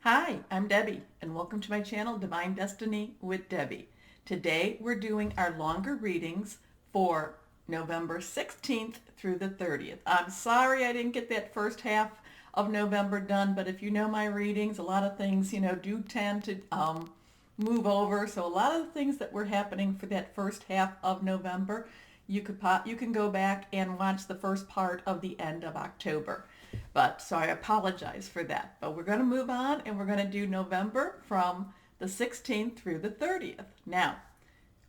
Hi, I'm Debbie, and welcome to my channel, Divine Destiny with Debbie. Today we're doing our longer readings for November 16th through the 30th. I'm sorry I didn't get that first half of November done, but if you know my readings, a lot of things, do tend to move over. So a lot of the things that were happening for that first half of November, you can go back and watch the first part of the end of October. So I apologize for that. But we're going to move on and we're going to do November from the 16th through the 30th. Now,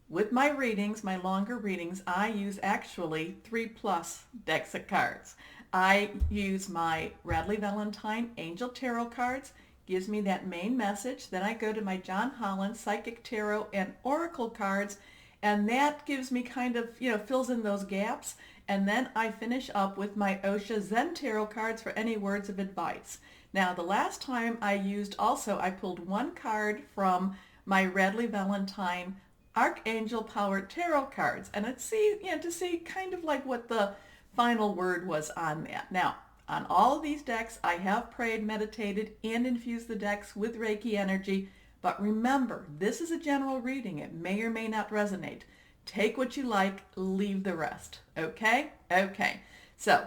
with my readings, my longer readings, I use actually 3+ decks of cards. I use my Radley Valentine Angel Tarot cards, gives me that main message. Then I go to my John Holland Psychic Tarot and Oracle cards, and that gives me kind of, fills in those gaps. And then I finish up with my Osha Zen Tarot cards for any words of advice. Now, the last time I pulled one card from my Radley Valentine Archangel Powered Tarot cards, and to see kind of like what the final word was on that. Now, on all of these decks, I have prayed, meditated, and infused the decks with Reiki energy. But remember, this is a general reading. It may or may not resonate. Take what you like, leave the rest. Okay? Okay. So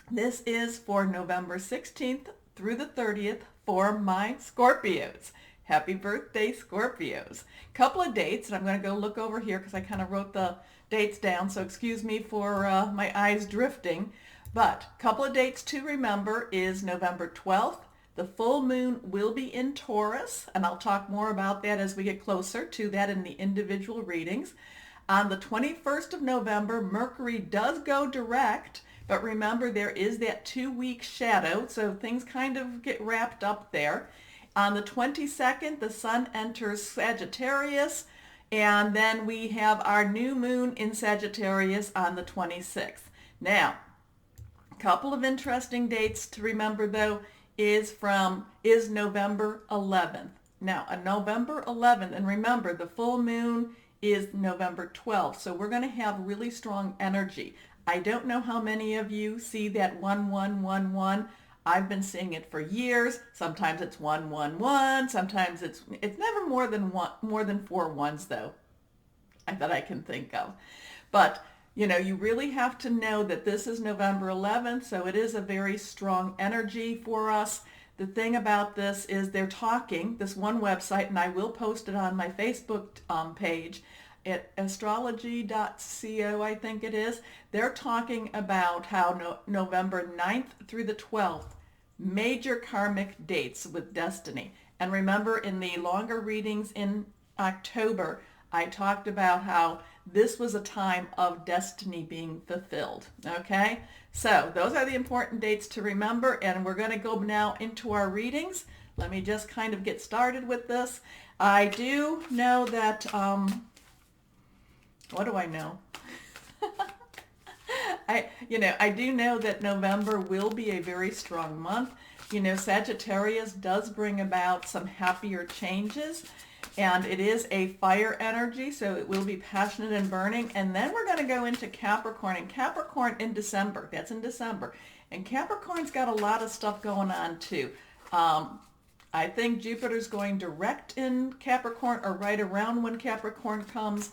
this is for November 16th through the 30th for my Scorpios. Happy birthday, Scorpios. Couple of dates, and I'm going to go look over here because I kind of wrote the dates down, so excuse me for my eyes drifting. But couple of dates to remember is November 12th. The full moon will be in Taurus, and I'll talk more about that as we get closer to that in the individual readings. On the 21st of November, Mercury does go direct, but remember there is that 2-week shadow, so things kind of get wrapped up there. On the 22nd, the sun enters Sagittarius, and then we have our new moon in Sagittarius on the 26th. Now, a couple of interesting dates to remember though is November 11th. Now, on November 11th, and remember the full moon is November 12th, so we're going to have really strong energy. I don't know how many of you see that 1111. I've been seeing it for years. Sometimes it's 111. Sometimes it's never more than 4 ones though, that I can think of. But you really have to know that this is November 11th, so it is a very strong energy for us. The thing about this is they're talking, this one website, and I will post it on my Facebook page at astrology.co, I think it is. They're talking about how November 9th through the 12th, major karmic dates with destiny. And remember, in the longer readings in October, I talked about how this was a time of destiny being fulfilled. Okay? So those are the important dates to remember, and we're going to go now into our readings. Let me just kind of get started with this. I do know that, what do I know? I do know that November will be a very strong month. Sagittarius does bring about some happier changes. And it is a fire energy, so it will be passionate and burning. And then we're going to go into Capricorn. And Capricorn in December. That's in December. And Capricorn's got a lot of stuff going on too. I think Jupiter's going direct in Capricorn, or right around when Capricorn comes.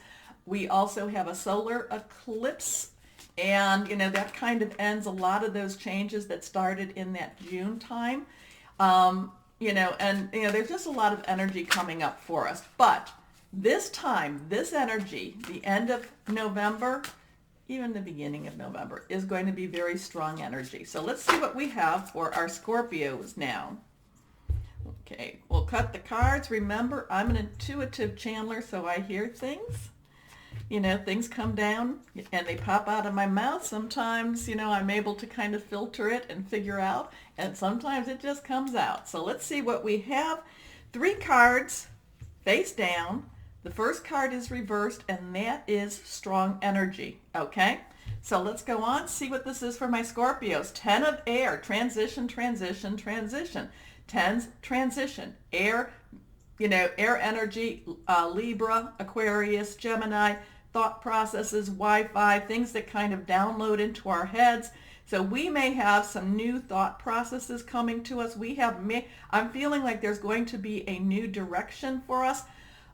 We also have a solar eclipse. And, that kind of ends a lot of those changes that started in that June time. There's just a lot of energy coming up for us. But this time, this energy, the end of November, even the beginning of November, is going to be very strong energy. So let's see what we have for our Scorpios now. Okay, we'll cut the cards. Remember, I'm an intuitive channeler, so I hear things. Things come down and they pop out of my mouth. Sometimes, I'm able to kind of filter it and figure out, and sometimes it just comes out. So let's see what we have. 3 cards face down. The first card is reversed, and that is strong energy. Okay, so let's go on, see what this is for my Scorpios. 10 of air, transition, transition, transition. 10's transition, air, air energy, Libra, Aquarius, Gemini, thought processes, Wi-Fi, things that kind of download into our heads. So we may have some new thought processes coming to us. I'm feeling like there's going to be a new direction for us.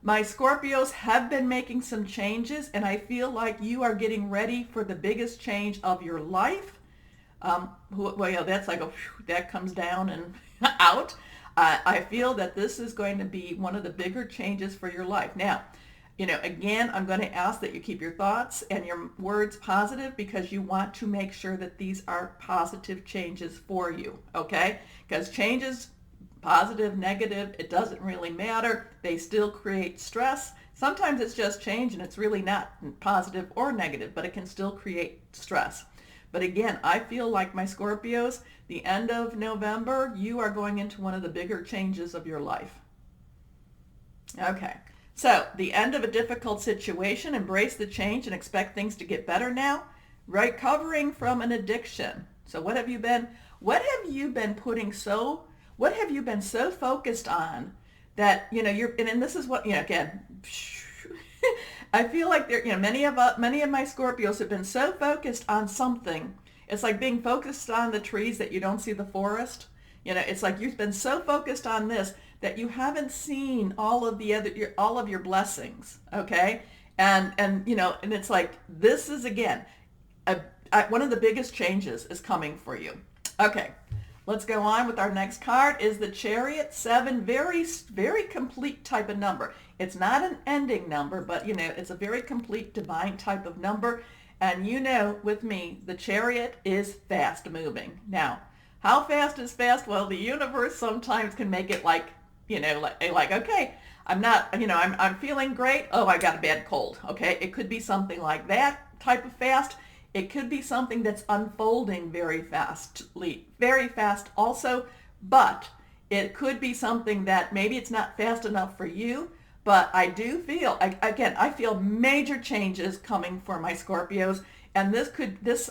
My Scorpios have been making some changes, and I feel like you are getting ready for the biggest change of your life. Well, yeah, that's like that comes down and out. I feel that this is going to be one of the bigger changes for your life. Now, again, I'm going to ask that you keep your thoughts and your words positive, because you want to make sure that these are positive changes for you, okay? Because changes, positive, negative, it doesn't really matter. They still create stress. Sometimes it's just change and it's really not positive or negative, but it can still create stress. But again, I feel like my Scorpios, the end of November, you are going into one of the bigger changes of your life. Okay, so the end of a difficult situation, embrace the change and expect things to get better now. Recovering from an addiction. So what have you been so focused on that, and this is what, again, I feel like many of my Scorpios have been so focused on something. It's like being focused on the trees that you don't see the forest. It's like you've been so focused on this that you haven't seen all of your blessings. Okay, and it's like this is again one of the biggest changes is coming for you. Okay. Let's go on with our next card is the Chariot. 7, very, very complete type of number. It's not an ending number, but it's a very complete divine type of number. And with me, the Chariot is fast moving. Now, how fast is fast? Well, the universe sometimes can make it like okay, I'm feeling great. Oh, I got a bad cold. Okay, it could be something like that type of fast. It could be something that's unfolding very fast also, but it could be something that maybe it's not fast enough for you, but I do feel, I feel major changes coming for my Scorpios, and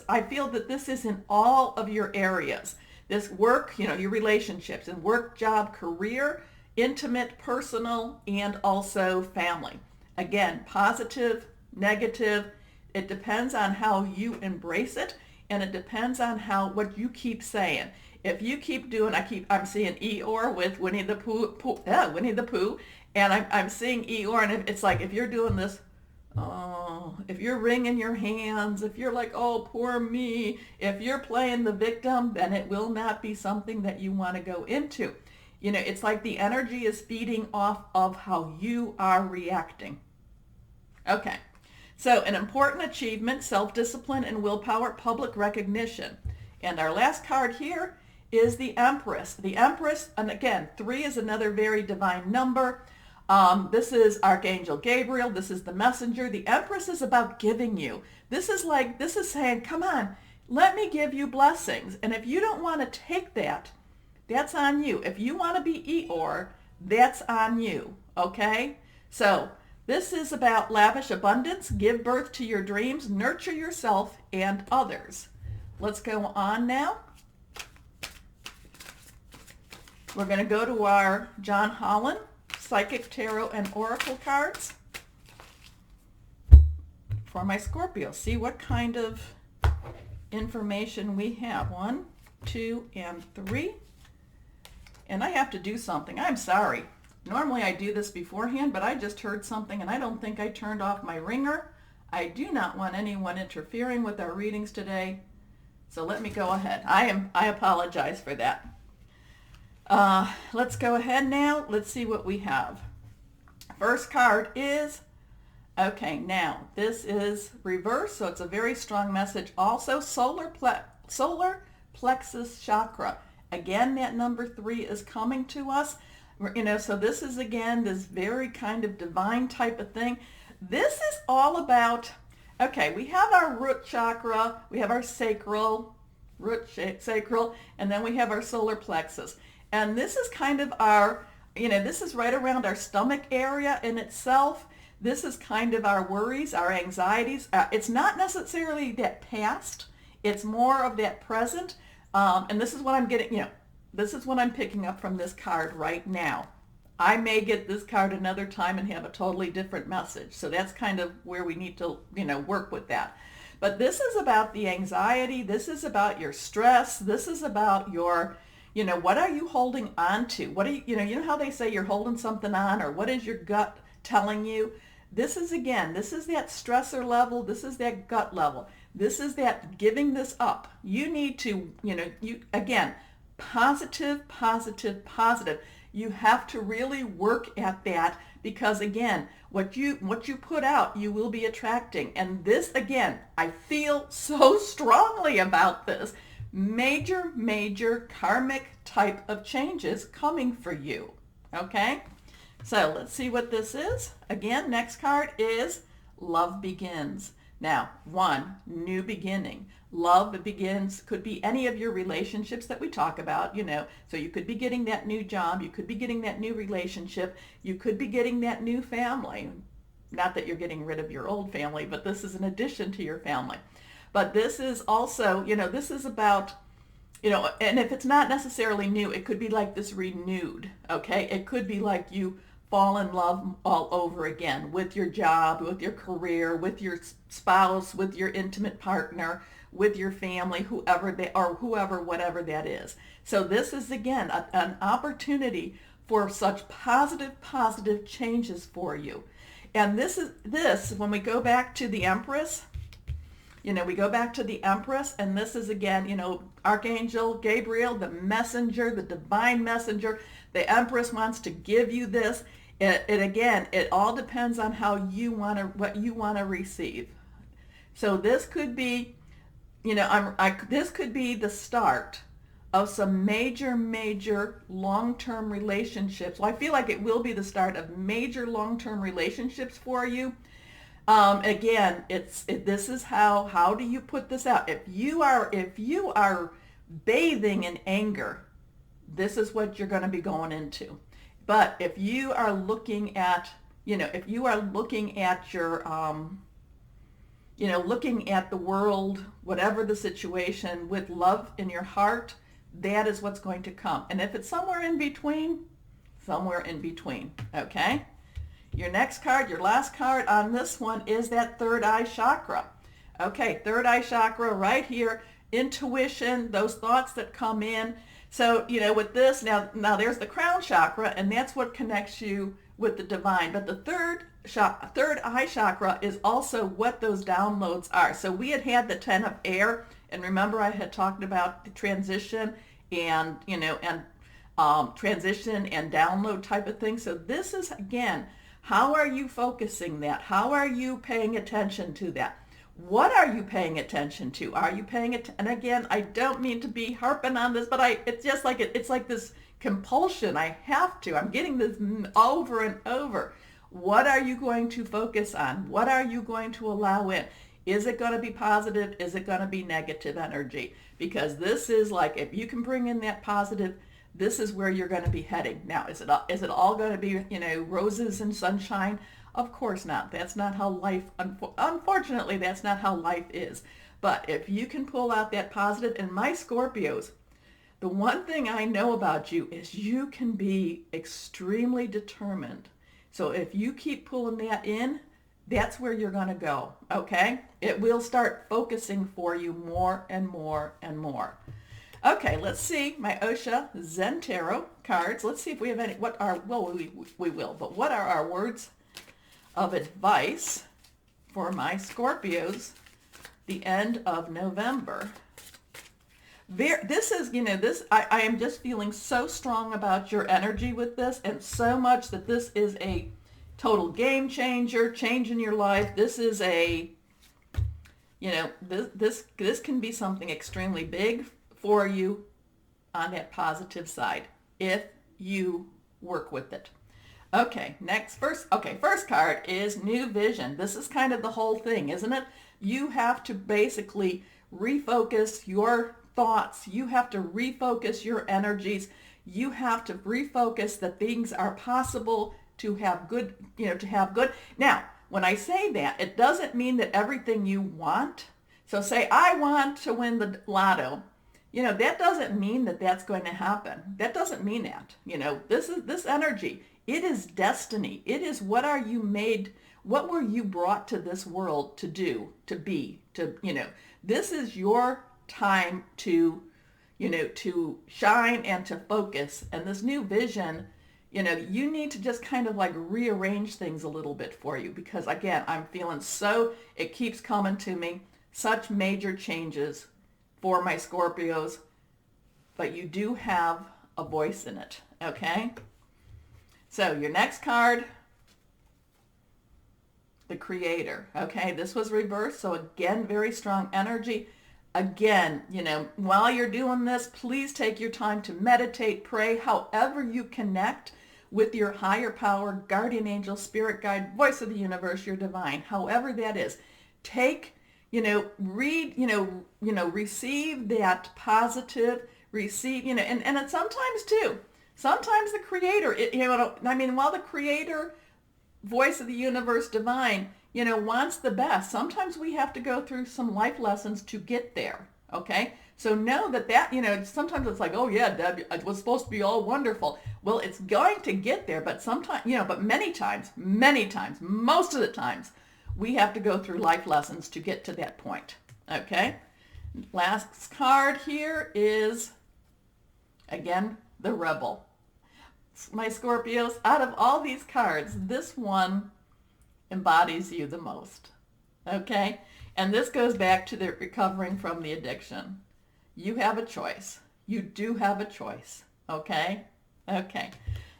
I feel that this is in all of your areas. This work, your relationships and work, job, career, intimate, personal, and also family. Again, positive, negative. It depends on how you embrace it, and it depends on what you keep saying. If you keep doing, I'm seeing Eeyore with Winnie the Pooh, and I'm seeing Eeyore, and it's like if you're doing this, oh, if you're wringing your hands, if you're like, oh, poor me, if you're playing the victim, then it will not be something that you want to go into. It's like the energy is feeding off of how you are reacting. Okay. So an important achievement, self-discipline and willpower, public recognition. And our last card here is the Empress. The Empress, and again, 3 is another very divine number. This is Archangel Gabriel. This is the messenger. The Empress is about giving you. This is saying, come on, let me give you blessings. And if you don't want to take that, that's on you. If you want to be Eeyore, that's on you. Okay? So this is about lavish abundance, give birth to your dreams, nurture yourself and others. Let's go on now. We're going to go to our John Holland Psychic Tarot and Oracle cards for my Scorpio. See what kind of information we have. 1, 2, and 3. And I have to do something. I'm sorry. Normally I do this beforehand, but I just heard something and I don't think I turned off my ringer. I do not want anyone interfering with our readings today. So let me go ahead. I apologize for that. Let's go ahead now. Let's see what we have. First card is, okay, now this is reverse, so it's a very strong message. Also, solar plexus chakra. Again, that number 3 is coming to us. So this is, again, this very kind of divine type of thing. This is all about, okay, we have our root chakra, we have our sacral, sacral, and then we have our solar plexus. And this is kind of our, this is right around our stomach area in itself. This is kind of our worries, our anxieties. It's not necessarily that past. It's more of that present. And this is what I'm getting, this is what I'm picking up from this card right now. I may get this card another time and have a totally different message. So that's kind of where we need to, work with that. But this is about the anxiety. This is about your stress. This is about your, what are you holding on to? What are you know how they say you're holding something on, or what is your gut telling you? This is, again, this is that stressor level. This is that gut level. This is that giving this up. You need to, again, positive, positive, positive. You have to really work at that, because again, what you put out, you will be attracting. And this, again, I feel so strongly about this. Major, major karmic type of changes coming for you. Okay? So let's see what this is. Again, next card is Love Begins. Now, one, new beginning. Love begins, could be any of your relationships that we talk about, So you could be getting that new job. You could be getting that new relationship. You could be getting that new family. Not that you're getting rid of your old family, but this is an addition to your family. But this is also, this is about, and if it's not necessarily new, it could be like this renewed, okay? It could be like you fall in love all over again with your job, with your career, with your spouse, with your intimate partner, with your family, whoever, whatever that is. So this is, again, an opportunity for such positive, positive changes for you. And this, when we go back to the Empress, we go back to the Empress, and this is, again, Archangel Gabriel, the messenger, the divine messenger. The Empress wants to give you this. Again, it all depends on how what you want to receive. So this could be, this could be the start of some major, major long-term relationships. Well, I feel like it will be the start of major long-term relationships for you. Again, this is how do you put this out? If you are bathing in anger, this is what you're going to be going into. But if you are looking at, if you are looking at your, looking at the world, whatever the situation, with love in your heart, that is what's going to come. And if it's somewhere in between, okay? Your next card, your last card on this one is that third eye chakra. Okay, third eye chakra right here, intuition, those thoughts that come in. So, with this, now there's the crown chakra, and that's what connects you with the divine. But the third eye chakra is also what those downloads are. So we had the 10 of air, and remember I had talked about the transition and, transition and download type of thing. So this is, again, how are you focusing that? How are you paying attention to that? What are you paying attention to? Are you paying it? And again, I don't mean to be harping on this, but it's just like it's like this compulsion. I have to. I'm getting this over and over. What are you going to focus on? What are you going to allow in? Is it going to be positive? Is it going to be negative energy? Because this is like, if you can bring in that positive, this is where you're going to be heading. Now, is it all going to be, roses and sunshine? Of course not. That's not how life, unfortunately, that's not how life is. But if you can pull out that positive, and my Scorpios, the one thing I know about you is you can be extremely determined. So if you keep pulling that in, that's where you're going to go, okay? It will start focusing for you more and more and more. Okay, let's see my Osha Zen Tarot cards. Let's see if we have any, what are our words of advice for my Scorpios the end of November. This is, I am just feeling so strong about your energy with this, and so much that this is a total game changer, change in your life. This is a, this can be something extremely big for you on that positive side if you work with it. Okay, first card is New Vision. This is kind of the whole thing, isn't it? You have to basically refocus your thoughts. You have to refocus your energies. You have to refocus that things are possible to have good, Now, when I say that, it doesn't mean that everything you want. So say, I want to win the lotto. That doesn't mean that that's going to happen. That doesn't mean that. This energy. It is destiny. It is what are you made, What were you brought to this world to do, to be, this is your time to, to shine and to focus. And this new vision, you need to just kind of like rearrange things a little bit for you, because again, I'm feeling it keeps coming to me, such major changes for my Scorpios, but you do have a voice in it, okay? So your next card, the Creator, okay? This was reversed, so again, very strong energy. Again, while you're doing this, please take your time to meditate, pray, however you connect with your higher power, guardian angel, spirit guide, voice of the universe, your divine, however that is. Take, read, receive that positive, receive, and it's sometimes the Creator, while the Creator, voice of the universe, divine, wants the best, sometimes we have to go through some life lessons to get there, okay? So know that, sometimes it's like, oh yeah, Deb, it was supposed to be all wonderful. Well, it's going to get there, but sometimes, but many times, most of the times, we have to go through life lessons to get to that point, okay? Last card here is, again, the Rebel. My Scorpios, out of all these cards, this one embodies you the most, okay? And this goes back to the recovering from the addiction. You have a choice. You do have a choice, okay? Okay.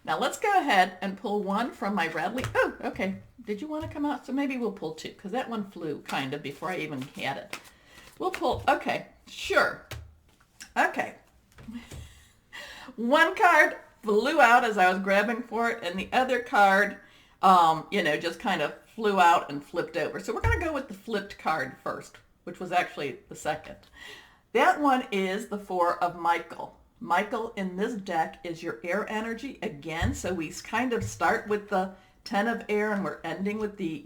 Now let's go ahead and pull one from my Radley. Oh, okay. Did you want to come out? So maybe we'll pull two, because that one flew kind of before I even had it. We'll pull, okay, sure. Okay. One card flew out as I was grabbing for it, and the other card, just kind of flew out and flipped over. So we're going to go with the flipped card first, which was actually the second. That one is the Four of Michael. Michael in this deck is your air energy again. So we kind of start with the 10 of air and we're ending with the,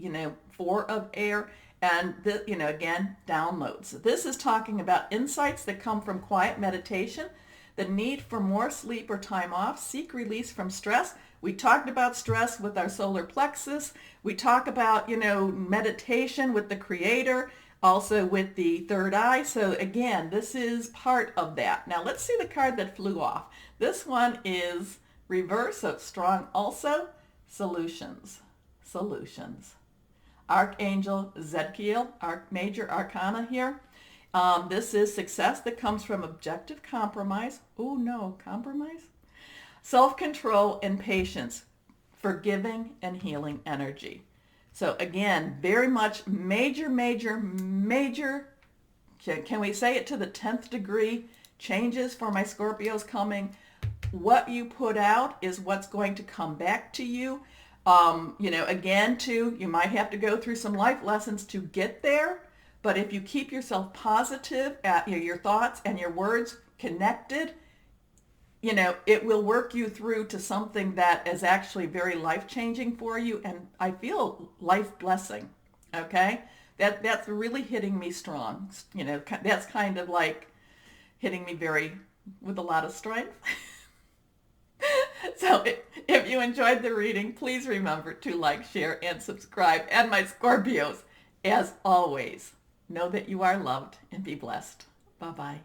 4 of air. And, again, downloads. This is talking about insights that come from quiet meditation, the need for more sleep or time off, seek release from stress. We talked about stress with our solar plexus. We talk about, meditation with the Creator, also with the third eye. So again, this is part of that. Now let's see the card that flew off. This one is reverse, so it's strong also. Solutions. Archangel Zedkiel, major arcana here. This is success that comes from objective compromise. Oh no, compromise? Self-control and patience, forgiving and healing energy. So again, very much major, can we say it to the 10th degree, changes for my Scorpios coming. What you put out is what's going to come back to you. Again, too, you might have to go through some life lessons to get there. But if you keep yourself positive, your thoughts and your words connected, it will work you through to something that is actually very life-changing for you. And I feel life blessing, okay? That's really hitting me strong. That's kind of like hitting me with a lot of strength. So if you enjoyed the reading, please remember to like, share, and subscribe. And my Scorpios, as always, know that you are loved and be blessed. Bye-bye.